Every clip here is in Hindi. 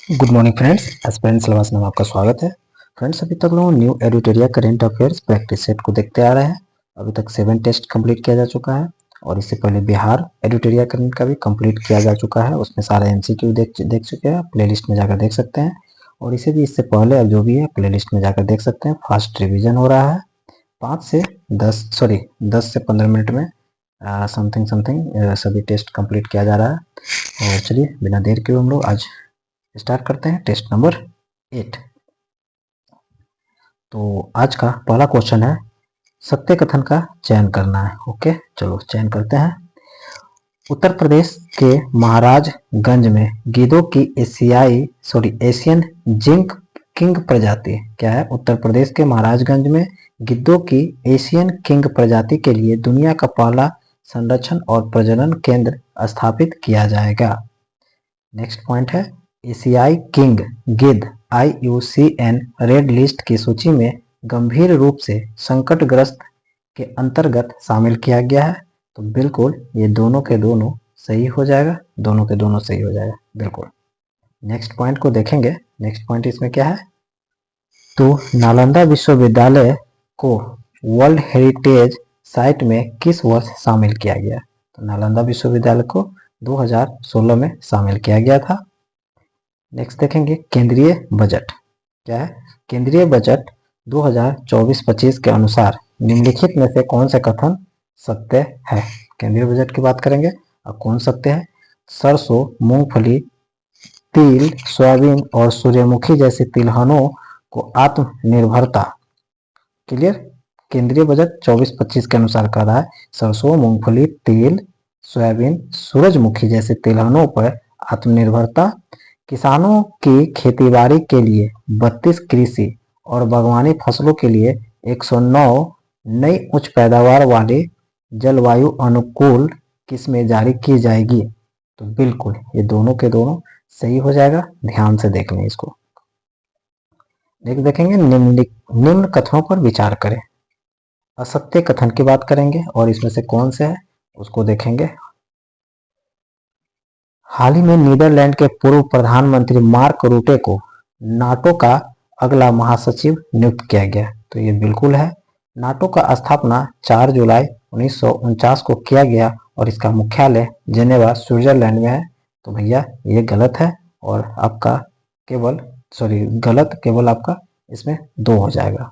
Good morning friends, aspirant syllabus में आपका स्वागत है। फ्रेंड्स, अभी तक लोग new editorial current affairs practice set को देखते आ रहे हैं। अभी तक 7 टेस्ट कंप्लीट किया जा चुका है और इससे पहले बिहार एडिटोरिया करेंट का भी कंप्लीट किया जा चुका है। उसमें सारे एमसीक्यू देख चुके हैं, प्लेलिस्ट में जाकर देख सकते हैं। और इसे भी इससे पहले अब जो भी है प्लेलिस्ट में जाकर देख सकते हैं। फास्ट रिविजन हो रहा है 10 से 15 मिनट में समथिंग समथिंग सभी टेस्ट कंप्लीट किया जा रहा है। और चलिए बिना देर के हम लोग आज स्टार्ट करते हैं टेस्ट नंबर 8। तो आज का पहला क्वेश्चन है, सत्य कथन का चयन करना है। ओके, चलो चयन करते हैं। उत्तर प्रदेश के महाराजगंज में गिद्धों की एशियन जिंक किंग प्रजाति क्या है? उत्तर प्रदेश के महाराजगंज में गिद्धों की एशियन किंग प्रजाति के लिए दुनिया का पहला संरक्षण और प्रजनन केंद्र स्थापित किया जाएगा। नेक्स्ट पॉइंट है, एशियाई किंग गिद्ध IUCN रेड लिस्ट की सूची में गंभीर रूप से संकटग्रस्त के अंतर्गत शामिल किया गया है। तो बिल्कुल ये दोनों के दोनों सही हो जाएगा, दोनों के दोनों सही हो जाएगा बिल्कुल। नेक्स्ट पॉइंट को देखेंगे। नेक्स्ट पॉइंट इसमें क्या है, तो नालंदा विश्वविद्यालय को वर्ल्ड हेरिटेज साइट में किस वर्ष शामिल किया गया? तो नालंदा विश्वविद्यालय को 2016 में शामिल किया गया था। नेक्स्ट देखेंगे, केंद्रीय बजट क्या है? केंद्रीय बजट 2024-25 के अनुसार निम्नलिखित में से कौन सा कथन सत्य है? केंद्रीय बजट की बात करेंगे और कौन सत्य है? सरसों, मूंगफली, तिल, सोयाबीन और सूर्यमुखी जैसे तिलहनों को आत्मनिर्भरता, क्लियर? केंद्रीय बजट 24-25 के अनुसार कह रहा है सरसों, मूंगफली, तिल, सोयाबीन, सूरजमुखी जैसे तिलहनों पर आत्मनिर्भरता, किसानों की खेतीबाड़ी के लिए 32 कृषि और बागवानी फसलों के लिए 109 नई उच्च पैदावार वाली जलवायु अनुकूल किस्में जारी की जाएगी। तो बिल्कुल ये दोनों के दोनों सही हो जाएगा, ध्यान से देख लें इसको। नेक्स्ट देखेंगे, निम्न कथनों पर विचार करें। असत्य कथन की बात करेंगे और इसमें से कौन से है उसको देखेंगे। हाल ही में नीदरलैंड के पूर्व प्रधानमंत्री मार्क रूटे को नाटो का अगला महासचिव नियुक्त किया गया। तो ये बिल्कुल है। नाटो का स्थापना 4 जुलाई 1949 को किया गया और इसका मुख्यालय जेनेवा स्विट्जरलैंड में है। तो भैया ये गलत है और आपका गलत केवल आपका इसमें 2 हो जाएगा।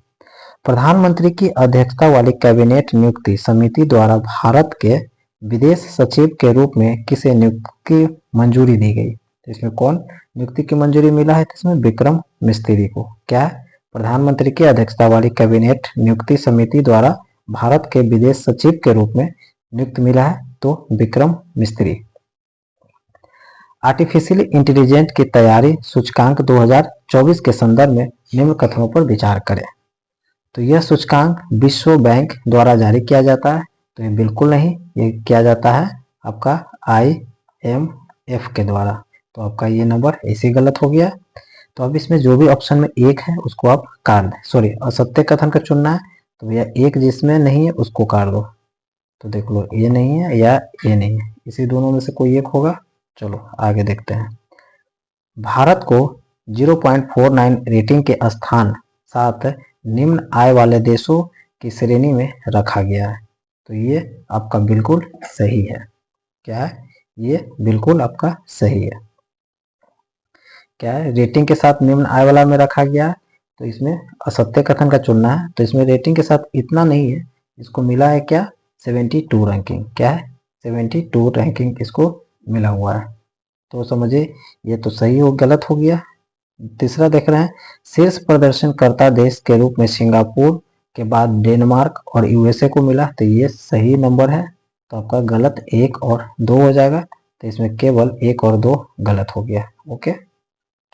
प्रधानमंत्री की अध्यक्षता वाली कैबिनेट नियुक्ति समिति द्वारा भारत के विदेश सचिव के रूप में किसे नियुक्ति की मंजूरी दी गई? तो इसमें कौन नियुक्ति की मंजूरी मिला है? तो इसमें विक्रम मिस्त्री को। क्या है? प्रधानमंत्री की अध्यक्षता वाली कैबिनेट नियुक्ति समिति द्वारा भारत के विदेश सचिव के रूप में नियुक्त मिला है, तो विक्रम मिस्त्री। आर्टिफिशियल इंटेलिजेंस की तैयारी सूचकांक 2024 के संदर्भ में निम्न कथनों पर विचार करें। तो यह सूचकांक विश्व बैंक द्वारा जारी किया जाता है। तो ये बिल्कुल नहीं, ये किया जाता है आपका IMF के द्वारा। तो आपका ये नंबर ऐसे गलत हो गया। तो अब इसमें जो भी ऑप्शन में एक है उसको आप काट दें, असत्य कथन का चुनना है। तो भैया एक जिसमें नहीं है उसको काट दो। तो देख लो ये नहीं है या ये नहीं है, इसी दोनों में से कोई एक होगा। चलो आगे देखते हैं। भारत को 0.49 रेटिंग के स्थान साथ निम्न आय वाले देशों की श्रेणी में रखा गया है। तो ये आपका बिल्कुल सही है। क्या है? ये बिल्कुल आपका सही है। क्या है? रेटिंग के साथ निम्न आय वाला में रखा गया है। तो इसमें असत्य कथन का चुनना है। तो इसमें रेटिंग के साथ इतना नहीं है, इसको मिला है क्या? 72 रैंकिंग। क्या है? 72 रैंकिंग इसको मिला हुआ है। तो समझिए ये तो सही हो गलत हो गया। तीसरा देख रहे हैं, शीर्ष प्रदर्शनकर्ता देश के रूप में सिंगापुर के बाद डेनमार्क और USA को मिला। तो ये सही नंबर है। तो आपका गलत 1 और 2 हो जाएगा। तो इसमें केवल 1 और 2 गलत हो गया। ओके,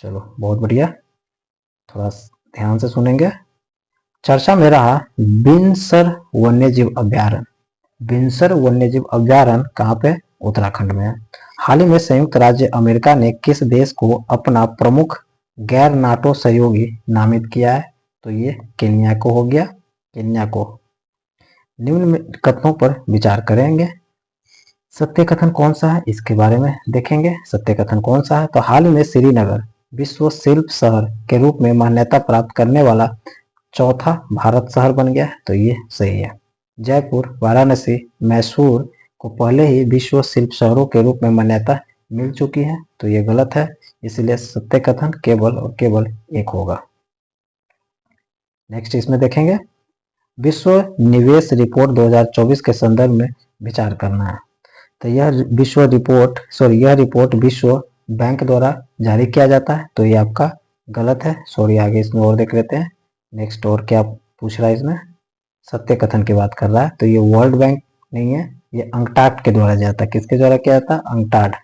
चलो बहुत बढ़िया, थोड़ा ध्यान से सुनेंगे। चर्चा में रहा बिनसर वन्यजीव अभ्यारण्य। बिनसर वन्यजीव अभ्यारण्य कहाँ पे? उत्तराखंड में है। हाल ही में संयुक्त राज्य अमेरिका ने किस देश को अपना प्रमुख गैर नाटो सहयोगी नामित किया है? तो ये केन्या को हो गया, केन्या को। निम्न कथनों पर विचार करेंगे। सत्य कथन कौन सा है इसके बारे में देखेंगे। सत्य कथन कौन सा है? तो हाल ही में श्रीनगर विश्व शिल्प शहर के रूप में मान्यता प्राप्त करने वाला चौथा भारत शहर बन गया, तो ये सही है। जयपुर, वाराणसी, मैसूर को पहले ही विश्व शिल्प शहरों के रूप में मान्यता मिल चुकी है, तो ये गलत है, इसलिए सत्य कथन केवल और केवल एक होगा। नेक्स्ट इसमें देखेंगे, विश्व निवेश रिपोर्ट 2024 के संदर्भ में विचार करना है। तो यह रिपोर्ट विश्व बैंक द्वारा जारी किया जाता है, तो ये आपका गलत है। आगे इसमें और देख लेते हैं। नेक्स्ट और क्या पूछ रहा है इसमें, सत्य कथन की बात कर रहा है, तो ये वर्ल्ड बैंक नहीं है, ये अंकटाड के द्वारा जाता है। किसके द्वारा किया जाता है? अंकटाड,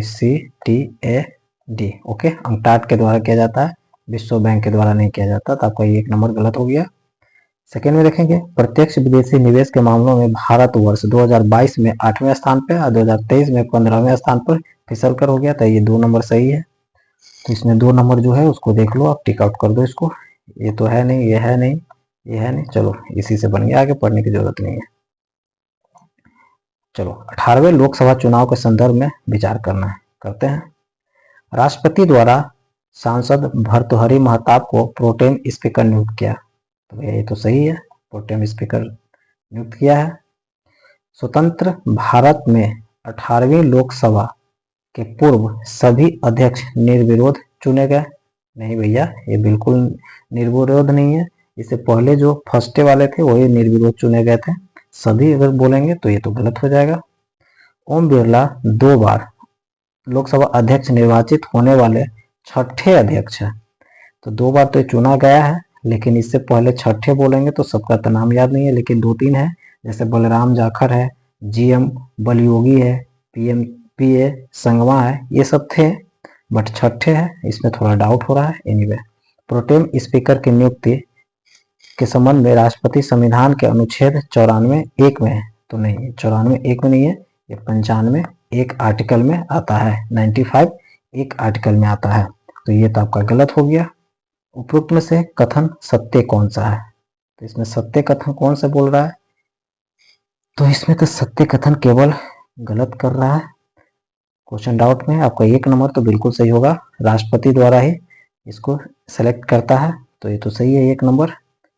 CTAD, ओके, अंकटाड के द्वारा किया जाता है, विश्व बैंक के द्वारा नहीं किया जाता। तो आपका ये एक नंबर गलत हो गया। सेकेंड में देखेंगे, प्रत्यक्ष विदेशी निवेश के मामलों में भारत वर्ष 2022 में 8वें स्थान पे और 2023 में 15वें स्थान पर फिसल कर हो गया, तो ये 2 नंबर सही है। तो इसमें 2 नंबर जो है उसको देख लो, आप टिक आउट कर दो इसको। ये तो है नहीं, ये है नहीं, ये है नहीं, चलो इसी से बन गया, आगे पढ़ने की जरूरत नहीं है। चलो 18वें लोकसभा चुनाव के संदर्भ में विचार करते हैं। राष्ट्रपति द्वारा सांसद भर्तृहरि महताब को प्रोटेम स्पीकर नियुक्त किया, तो ये तो सही है, प्रोटेम स्पीकर नियुक्त किया है। स्वतंत्र भारत में 18वीं लोकसभा के पूर्व सभी अध्यक्ष निर्विरोध चुने गए। नहीं भैया, ये बिल्कुल निर्विरोध नहीं है, इससे पहले जो फर्स्ट वाले थे वही निर्विरोध चुने गए थे। सभी अगर बोलेंगे तो ये तो गलत हो जाएगा। ओम बिरला 2 बार लोकसभा अध्यक्ष निर्वाचित होने वाले छठे अध्यक्ष हैं, तो 2 बार तो चुना गया है, लेकिन इससे पहले छठे बोलेंगे तो सबका तो नाम याद नहीं है, लेकिन 2-3 है, जैसे बलराम जाखर है, GM बलयोगी है, PA संगमा है, ये सब थे, बट छठे है, इसमें थोड़ा डाउट हो रहा है। एनीवे, प्रोटेम स्पीकर की नियुक्ति के संबंध में राष्ट्रपति संविधान के अनुच्छेद 94(1) में है, तो नहीं, 94(1) में नहीं है, ये 95(1) आर्टिकल में आता है, 95(1) आर्टिकल में आता है, तो ये तो आपका गलत हो गया। उपरोक्त में से कथन सत्य कौन सा है? तो इसमें सत्य कथन कौन सा बोल रहा है? तो इसमें तो सत्य कथन केवल गलत कर रहा है। क्वेश्चन डाउट में आपका 1 नंबर तो बिल्कुल सही होगा, राष्ट्रपति द्वारा ही इसको सेलेक्ट करता है, तो ये तो सही है, 1 नंबर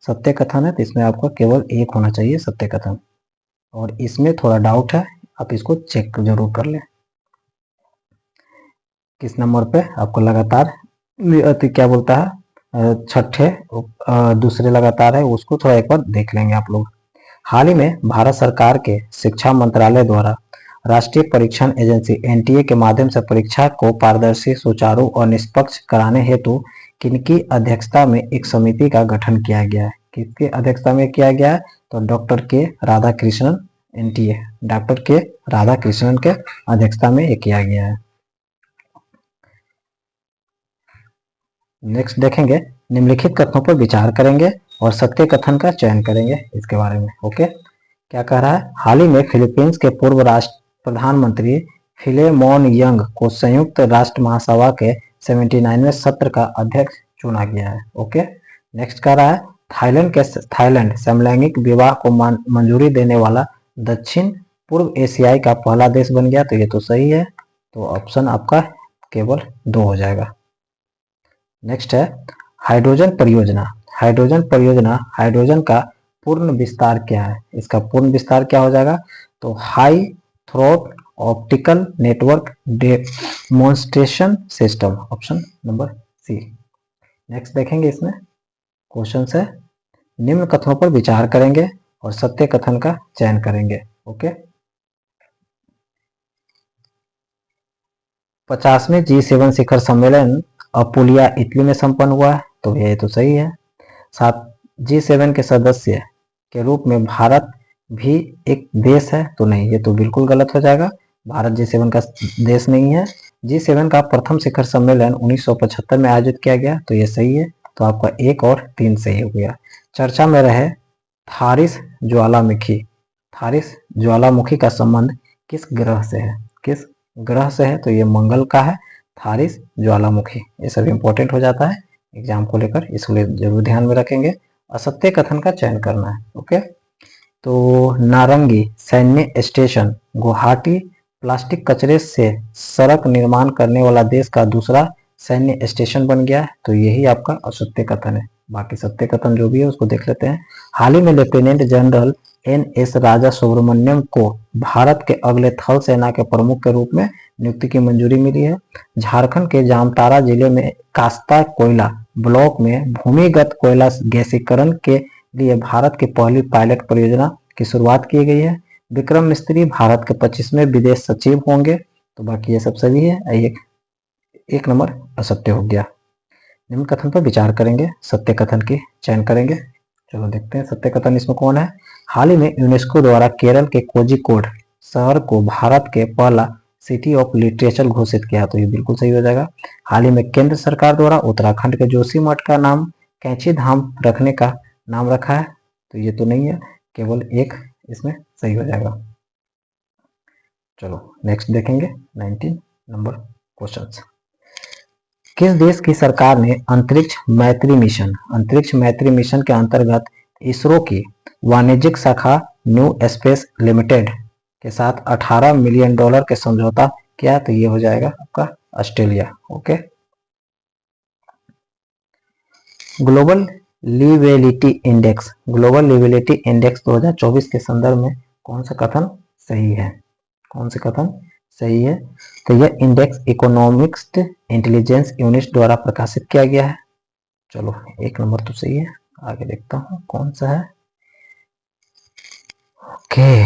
सत्य कथन है, तो इसमें आपका केवल 1 होना चाहिए सत्य कथन। और इसमें थोड़ा डाउट है, आप इसको चेक जरूर कर लें। किस नंबर पे आपको लगातार क्या बोलता है, छठे दूसरे लगातार है, उसको थोड़ा एक बार देख लेंगे आप लोग। हाल ही में भारत सरकार के शिक्षा मंत्रालय द्वारा राष्ट्रीय परीक्षण एजेंसी NTA के माध्यम से परीक्षा को पारदर्शी, सुचारू और निष्पक्ष कराने हेतु किनकी अध्यक्षता में एक समिति का गठन किया गया है? किसकी अध्यक्षता में किया गया है? तो डॉक्टर के राधाकृष्णन, NTA डॉक्टर के राधाकृष्णन के अध्यक्षता में ये किया गया है। नेक्स्ट देखेंगे, निम्नलिखित कथनों पर विचार करेंगे और सत्य कथन का चयन करेंगे इसके बारे में। ओके, क्या कह रहा है? हाल ही में फिलीपींस के पूर्व राष्ट्र प्रधानमंत्री फिलेमोन यंग को संयुक्त राष्ट्र महासभा के 79वें सत्र का अध्यक्ष चुना गया है। ओके, नेक्स्ट कह रहा है, थाईलैंड समलैंगिक विवाह को मंजूरी देने वाला दक्षिण पूर्व एशियाई का पहला देश बन गया, तो ये तो सही है, तो ऑप्शन आपका केवल 2 हो जाएगा। नेक्स्ट है हाइड्रोजन परियोजना। हाइड्रोजन का पूर्ण विस्तार क्या है? इसका पूर्ण विस्तार क्या हो जाएगा? तो high throat optical network demonstration system, option number C. Next देखेंगे, इसमें क्वेश्चन है, निम्न कथनों पर विचार करेंगे और सत्य कथन का चयन करेंगे। ओके, 50वें G7 शिखर सम्मेलन अपुलिया इटली में संपन्न हुआ है, तो ये तो सही है। साथ G7 के सदस्य के रूप में भारत भी एक देश है, तो नहीं, ये तो बिल्कुल गलत हो जाएगा, भारत G7 का देश नहीं है। G7 का प्रथम शिखर सम्मेलन 1975 में आयोजित किया गया, तो ये सही है, तो आपका 1 और 3 सही हो गया। चर्चा में रहे थारिस ज्वालामुखी का संबंध किस ग्रह से है? किस ग्रह से है? तो ये मंगल का है, थारिस ज्वालामुखी। ये सब इंपॉर्टेंट हो जाता है एग्जाम को लेकर, इसलिए जरूर ध्यान में रखेंगे। असत्य कथन का चयन करना है। ओके, तो नारंगी सैन्य स्टेशन गुवाहाटी प्लास्टिक कचरे से सड़क निर्माण करने वाला देश का दूसरा सैन्य स्टेशन बन गया है। तो यही आपका असत्य कथन है। बाकी सत्य कथन जो भी है उसको देख लेते हैं। हाल ही में लेफ्टिनेंट जनरल NS राजा सुब्रमण्यम को भारत के अगले थल सेना के प्रमुख के रूप में नियुक्ति की मंजूरी मिली है। झारखंड के जामताड़ा जिले में कास्ता कोयला ब्लॉक में भूमिगत कोयला गैसीकरण के लिए भारत की पहली पायलट परियोजना की शुरुआत की गई है। विक्रम मिस्त्री भारत के 25वें विदेश सचिव होंगे। तो बाकी ये सब सही है। एक नंबर असत्य हो गया। निम्न कथन पर विचार करेंगे, सत्य कथन की चयन करेंगे। चलो देखते हैं सत्य कथन इसमें कौन है। हाल ही में यूनेस्को द्वारा केरल के कोझिकोड शहर को भारत के पहला सिटी ऑफ लिटरेचर घोषित किया। तो ये बिल्कुल सही हो जाएगा। हाल ही में केंद्र सरकार द्वारा उत्तराखंड के जोशीमठ का नाम कैंची धाम रखने का नाम रखा है। तो ये तो नहीं है, केवल एक इसमें सही हो जाएगा। चलो नेक्स्ट देखेंगे 19 नंबर क्वेश्चन। किस देश की सरकार ने अंतरिक्ष मैत्री मिशन के अंतर्गत इसरो की वाणिज्यिक शाखा न्यू स्पेस लिमिटेड के साथ $18 मिलियन के समझौता किया? तो ये हो जाएगा आपका ऑस्ट्रेलिया। ओके। ग्लोबल लिवेलिटी इंडेक्स 2024 के संदर्भ में कौन सा कथन सही है? सही है। तो यह इंडेक्स इकोनॉमिक्स इंटेलिजेंस यूनिट द्वारा प्रकाशित किया गया है। चलो एक नंबर तो सही है। आगे देखता हूं कौन सा है। ओके।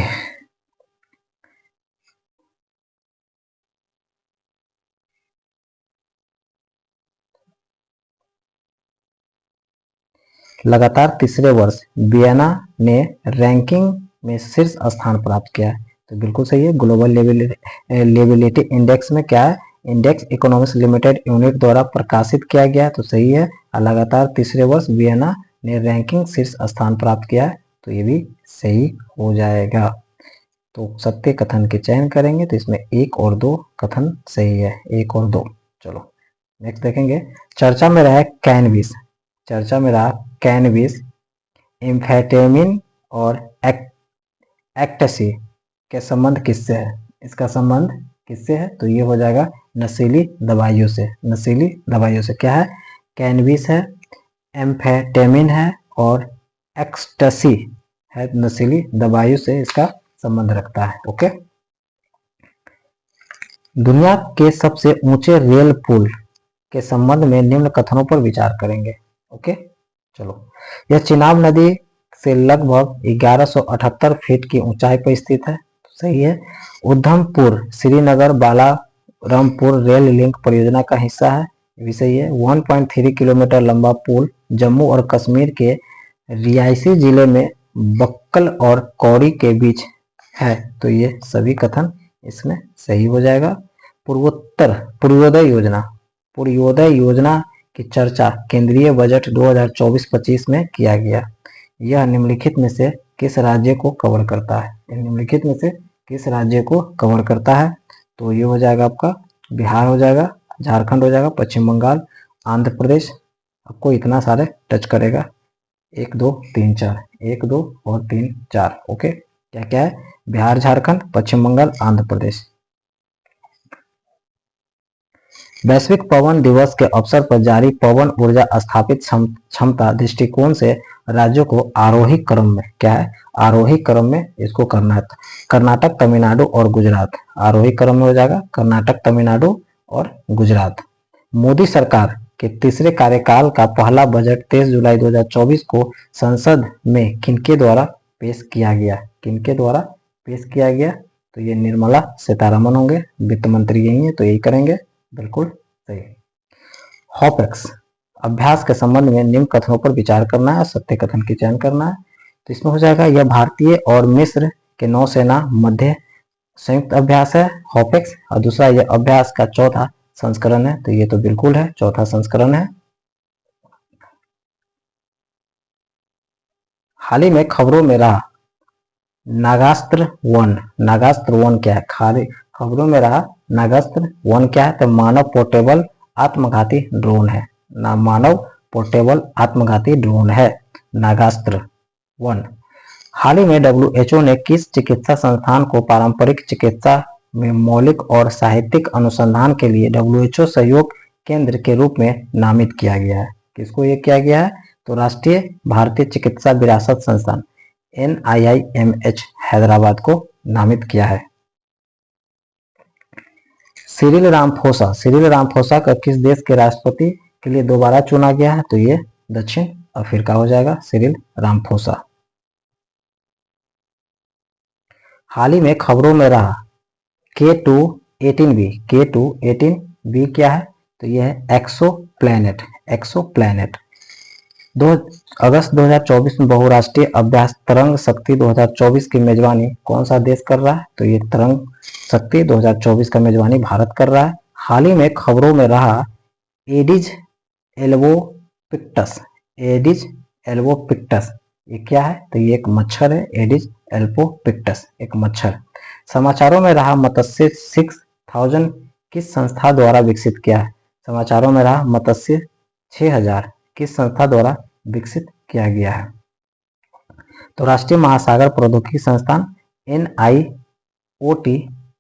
लगातार तीसरे वर्ष वियना ने रैंकिंग में शीर्ष स्थान प्राप्त किया है। तो बिल्कुल सही है। ग्लोबल लिवेलिटी इंडेक्स में क्या है? इंडेक्स इकोनॉमिक्स लिमिटेड यूनिट द्वारा प्रकाशित किया गया है। तो सही है। लगातार तीसरे वर्ष वियना ने रैंकिंग शीर्ष स्थान प्राप्त किया है। तो ये भी सही हो जाएगा। तो सत्य कथन के चयन करेंगे तो इसमें 1 और 2 कथन सही है। 1 और 2। चलो नेक्स्ट देखेंगे। चर्चा में रहा कैनबिस, एम्फेटामिन और एक्टसी के संबंध किससे है? इसका संबंध किससे है? तो ये हो जाएगा नशीली दवाइयों से। क्या है? कैनबिस है, एम्फेटामिन है और एक्सटसी है। नशीली दवाइयों से इसका संबंध रखता है। ओके। दुनिया के सबसे ऊंचे रेल पुल के संबंध में निम्न कथनों पर विचार करेंगे। ओके। चलो, यह चिनाब नदी से लगभग 1178 फीट की ऊंचाई पर स्थित है। सही है। उधमपुर श्रीनगर बालारामपुर रेल लिंक परियोजना का हिस्सा है। ये भी सही है। 1.3 किलोमीटर लंबा पुल जम्मू और कश्मीर के रियासी जिले में बक्कल और कौड़ी के बीच है। तो ये सभी कथन इसमें सही हो जाएगा। पूर्वोदय योजना की चर्चा केंद्रीय बजट 2024-25 में किया गया। यह निम्नलिखित में से किस राज्य को कवर करता है? तो ये हो जाएगा आपका बिहार हो जाएगा, झारखंड हो जाएगा, पश्चिम बंगाल, आंध्र प्रदेश। आपको इतना सारे टच करेगा। 1 2 3 4 1 2 और 3 4। ओके। क्या क्या है? बिहार, झारखंड, पश्चिम बंगाल, आंध्र प्रदेश। वैश्विक पवन दिवस के अवसर पर जारी पवन ऊर्जा स्थापित क्षमता दृष्टिकोण से राज्यों को आरोही क्रम में, क्या है? आरोही क्रम में इसको करना है। कर्नाटक, तमिलनाडु और गुजरात। आरोही क्रम में हो जाएगा कर्नाटक, तमिलनाडु और गुजरात। मोदी सरकार के तीसरे कार्यकाल का पहला बजट 23 जुलाई 2024 को संसद में किनके द्वारा पेश किया गया? तो ये निर्मला सीतारमण होंगे, वित्त मंत्री यही है, तो यही करेंगे। बिल्कुल सही। हॉपेक्स अभ्यास के संबंध में निम्न कथनों पर विचार करना है, सत्य कथन की चयन करना है। तो इसमें हो जाएगा यह भारतीय और मिस्र के नौसेना मध्य संयुक्त अभ्यास है हॉपेक्स, और दूसरा यह अभ्यास का चौथा संस्करण है। तो ये तो बिल्कुल है, चौथा संस्करण है। हाल ही में खबरों में रहा नागास्त्र 1 क्या है? खबरों में रहा नागास्त्र 1 क्या है? तो मानव पोर्टेबल आत्मघाती ड्रोन है नागास्त्र 1। हाल ही में WHO ने किस चिकित्सा संस्थान को पारंपरिक चिकित्सा में मौलिक और साहित्यिक अनुसंधान के लिए WHO सहयोग केंद्र के रूप में नामित किया गया है। किसको ये किया गया है? तो राष्ट्रीय भारतीय चिकित्सा विरासत संस्थान NIIMH हैदराबाद को नामित किया है। सिरिल रामाफोसा का किस देश के राष्ट्रपति के लिए दोबारा चुना गया है? तो ये दक्षिण अफ्रीका हो जाएगा, सिरिल रामाफोसा। हाल ही में खबरों में रहा K2-18b क्या है? तो यह है एक्सोप्लैनेट। अगस्त 2024 में बहुराष्ट्रीय अभ्यास तरंग शक्ति 2024 की मेजबानी कौन सा देश कर रहा है? तो ये तरंग शक्ति 2024 का मेजबानी भारत कर रहा है। हाल ही में खबरों में रहा एडिज एल्बोपिक्टस ये क्या है? तो ये एक मच्छर है, एडिज एल्बोपिक्टस एक मच्छर। समाचारों में रहा मत्स्य 6000 किस संस्था द्वारा विकसित किया है? समाचारों में रहा मत्स्य 6000 किस संस्था द्वारा विकसित किया गया है? तो राष्ट्रीय महासागर प्रौद्योगिकी संस्थान NIOT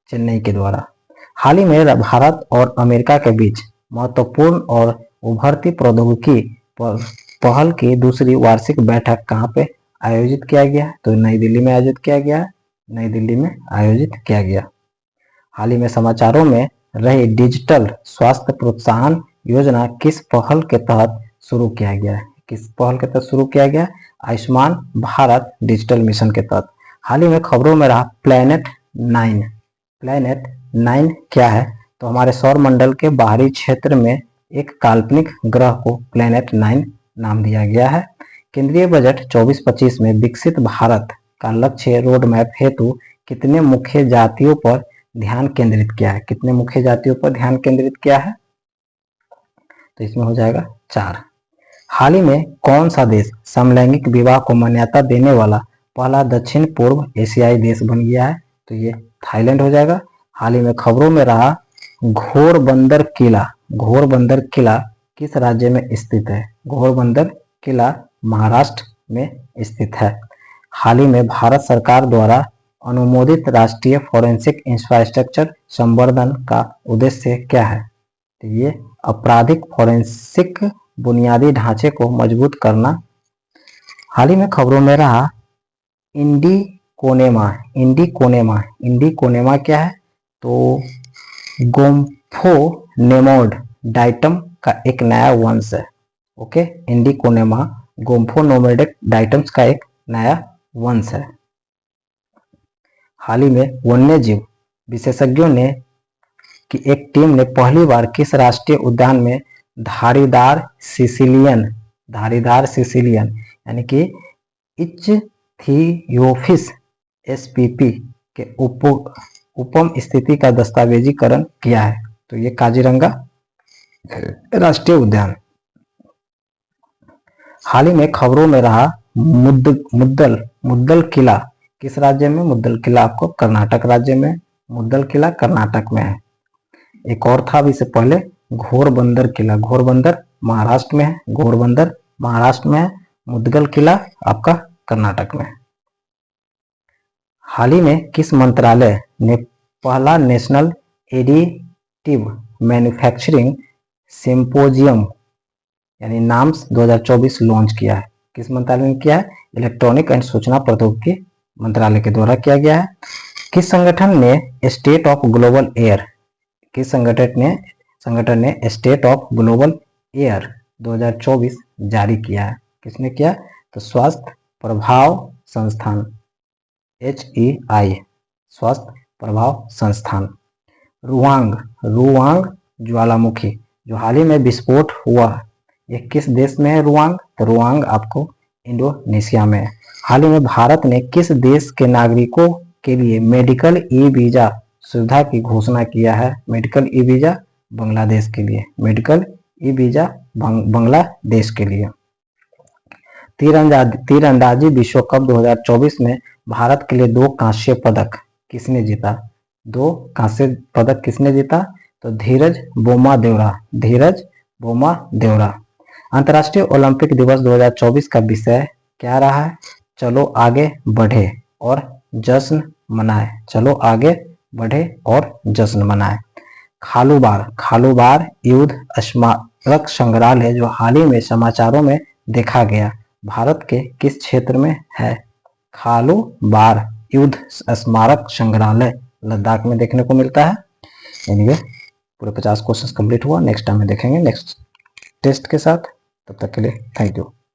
चेन्नई के द्वारा। हाल ही में भारत और अमेरिका के बीच महत्वपूर्ण और उभरती प्रौद्योगिकी पहल की दूसरी वार्षिक बैठक कहाँ पे आयोजित किया गया? तो नई दिल्ली में आयोजित किया गया। हाल ही में समाचारों में रही डिजिटल स्वास्थ्य प्रोत्साहन योजना किस पहल के तहत शुरू किया गया है? किस पहल के तहत शुरू किया गया? आयुष्मान भारत डिजिटल मिशन के तहत। हाल ही में खबरों में रहा प्लैनेट 9 क्या है? तो हमारे सौर मंडल के बाहरी क्षेत्र में एक काल्पनिक ग्रह को प्लैनेट 9 नाम दिया गया है। केंद्रीय बजट 24-25 में विकसित भारत का लक्ष्य रोड मैप हेतु कितने मुख्य जातियों पर ध्यान केंद्रित किया है? कितने मुख्य जातियों पर ध्यान केंद्रित किया है? तो इसमें हो जाएगा 4। हाल ही में कौन सा देश समलैंगिक विवाह को मान्यता देने वाला पहला दक्षिण पूर्व एशियाई देश बन गया है? तो ये थाईलैंड हो जाएगा। हाल ही में खबरों में रहा घोरबंदर किला किस राज्य में स्थित है? घोरबंदर किला महाराष्ट्र में स्थित है। हाल ही में भारत सरकार द्वारा अनुमोदित राष्ट्रीय फॉरेंसिक इंफ्रास्ट्रक्चर संवर्धन का उद्देश्य क्या है? तो ये आपराधिक फॉरेंसिक बुनियादी ढांचे को मजबूत करना। हाल ही में खबरों में रहा इंडिकोनेमा क्या है? तो गोम्फोनेमोड डाइटम का एक नया वंश है। ओके, इंडिकोनेमा गोम्फोनोमेडिक डाइटम्स का एक नया वंश है। हाल ही में वन्यजीव विशेषज्ञों ने की एक टीम ने पहली बार किस राष्ट्रीय उद्यान में धारीदार सिसिलियन यानी कि इच्थियोफिस SPP के उपम स्थिति का दस्तावेजीकरण किया है? तो ये काजीरंगा राष्ट्रीय उद्यान। हाल ही में खबरों में रहा मुद्दल किला किस राज्य में? मुद्दल किला आपको कर्नाटक राज्य में, मुद्दल किला कर्नाटक में है। एक और था अभी से पहले घोरबंदर किला, घोरबंदर महाराष्ट्र में है, मुद्गल किला आपका कर्नाटक में। हाल ही में किस मंत्रालय ने पहला नेशनल एडिटिव मैन्युफैक्चरिंग सिंपोजियम यानी नाम्स 2024 लॉन्च किया है? किस मंत्रालय ने किया है? इलेक्ट्रॉनिक एंड सूचना प्रौद्योगिकी मंत्रालय के द्वारा किया गया है। किस संगठन ने स्टेट ऑफ ग्लोबल एयर 2024 जारी किया है? किसने किया? तो स्वास्थ्य प्रभाव संस्थान HEI, स्वास्थ्य प्रभाव संस्थान। रुवांग ज्वालामुखी जो हाल ही में विस्फोट हुआ, यह किस देश में है रुवांग? तो रुवांग आपको इंडोनेशिया में है। हाल ही में भारत ने किस देश के नागरिकों के लिए मेडिकल ई वीजा सुविधा की घोषणा किया है? मेडिकल ई वीजा बांग्लादेश के लिए, मेडिकल ई वीजा बांग्लादेश के लिए। तीरंदाजी विश्व कप 2024 में भारत के लिए 2 कांस्य पदक किसने जीता? 2 कांस्य पदक किसने जीता? तो धीरज बोमा देवरा। अंतर्राष्ट्रीय ओलंपिक दिवस 2024 का विषय क्या रहा है? चलो आगे बढ़े और जश्न मनाए। चलो आगे बढ़े और जश्न मनाए। खालूबार युद्ध स्मारक संग्रहालय जो हाल ही में समाचारों में देखा गया, भारत के किस क्षेत्र में है? खालूबार युद्ध स्मारक संग्रहालय लद्दाख में देखने को मिलता है। एनीवे पूरे 50 क्वेश्चन कंप्लीट हुआ। नेक्स्ट टाइम में देखेंगे नेक्स्ट टेस्ट के साथ। तब तक के लिए थैंक यू।